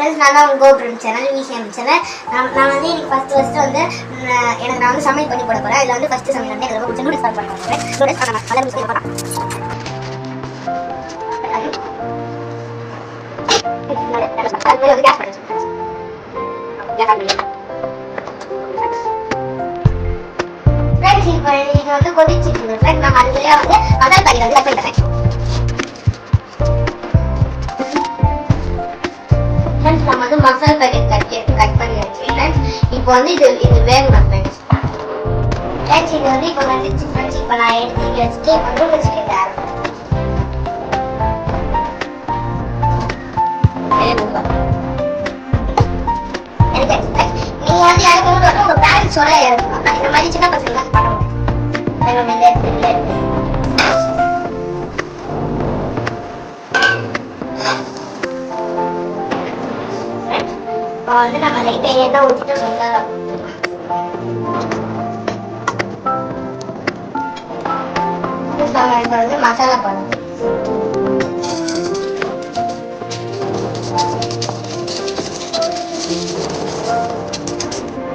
Friends, நான் தான் உங்கள் கோபுரம் சேனல் விசிஎம் சேனல். நான் வந்து இன்னைக்கு ஃபஸ்ட்டு வந்து நான் வந்து சமையல் பண்ணி போட போகிறேன். இதில் வந்து ஃபஸ்ட்டு சமையல் வந்து எனக்கு ரொம்ப பிடிச்ச நூடுல்ஸ் பண்ண போகிறேன். நூடுல்ஸ் பண்ண நல்லா மிஸ் பண்ணலாம். இப்போ வந்து கொதிச்சிட்டு ஃப்ரெண்ட்ஸ், நம்ம அதுக்குள்ளே வந்து மசாலா பாக்கெட் வந்து கட் பண்ணிக்கிறேன். ஃப்ரெண்ட்ஸ், நம்ம வந்து மசாலா பாக்கெட் கட் பண்ணியாச்சு ஃப்ரெண்ட்ஸ். இப்போ வந்து இது வேகணும் ஃப்ரெண்ட்ஸ். ஃப்ரெண்ட்ஸ், இது வந்து இப்போ வந்துச்சு ஃப்ரெண்ட்ஸ். இப்போ நான் எடுத்து வச்சுட்டு வந்து வச்சுக்கிட்டு நீங்க வந்து இறக்கணும் வந்து உங்க பேரண்ட்ஸோட இறக்கணும். இந்த மாதிரி சின்ன பசங்க தான் பண்ண முடியும். வந்து நம்ம லைட்டாக எண்ணெய் ஊற்றிட்டு வந்து மசாலா போடணும்.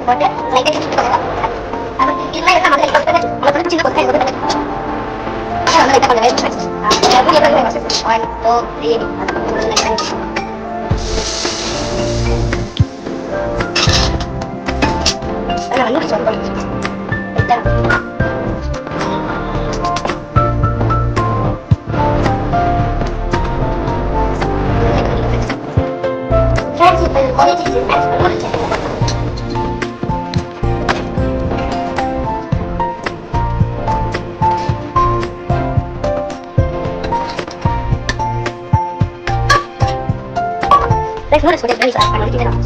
போட்டு லைட்டாக Let's go to the I'm going to get it out.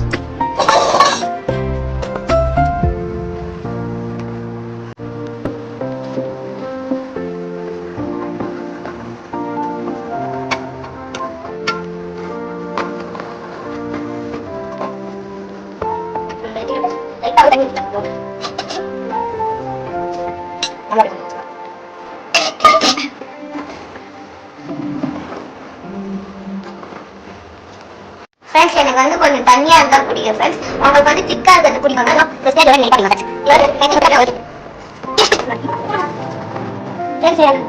Friends, எனக்கு வந்து கொஞ்சம் தண்ணியாக இருந்தால் பிடிக்கும் ஃப்ரெண்ட்ஸ். உங்களுக்கு வந்து திக்காக இருக்கிறது பிடிக்கும்.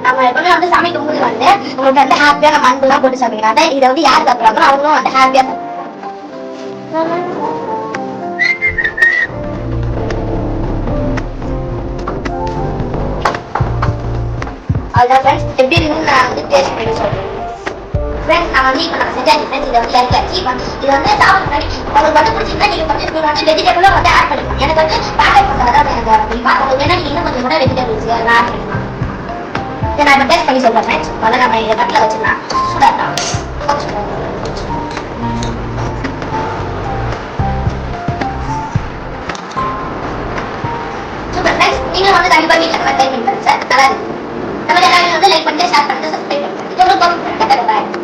நம்ம எப்பவுமே வந்து சமைக்கும் போது வந்து உங்களுக்கு வந்து ஹாப்பியாக நம்ம அன்புலாம் போட்டு சமைக்கிறோம். அதான் இதை வந்து யார் சாப்பிட்றாங்களோ அவங்களும் வந்து ஹாப்பியாக அதுதான் ஃப்ரெண்ட்ஸ். எப்படி இருக்குன்னு நான் வந்து டேஸ்ட் பண்ணி சொல்றேன் ஃப்ரெண்ட்ஸ். நான் வந்து இப்போ நம்ம செஞ்சாச்சு ஃப்ரெண்ட்ஸ். இதை வந்து இறக்காச்சு. இதை வந்து சாப்பிட உங்களுக்கு மட்டும் பிடிச்சிருந்தா நீங்கள் வந்து வெஜிடபிளும் வந்து ஆட் பண்ணிக்கலாம். எனக்கு வந்து பேக்கெட் மசாலா தான் எனக்கு பிடிக்கும். உங்களுக்கு வேணா நீங்கள் இன்னும் கொஞ்சம் கூட வெஜிடபிள்ஸ் அதெல்லாம் ஆட் பண்ணிக்கலாம். இதை நான் இப்போ டேஸ்ட் பண்ணி சொல்கிறேன் ஃப்ரெண்ட்ஸ். முதல்ல நம்ம இதை கட்டில் வச்சுக்கலாம். சூடாகலாம். Super friends. நீங்களும் வந்து கண்டிப்பாக வீட்டில் ட்ரை பண்ணி பாருங்க சார். நல்லா இருக்கு. நம்ம எல்லாரும் வந்து லைக் பண்ணிட்டு ஷேர் பண்ணிட்டு சப்ஸ்கிரைப் பண்ணிட்டு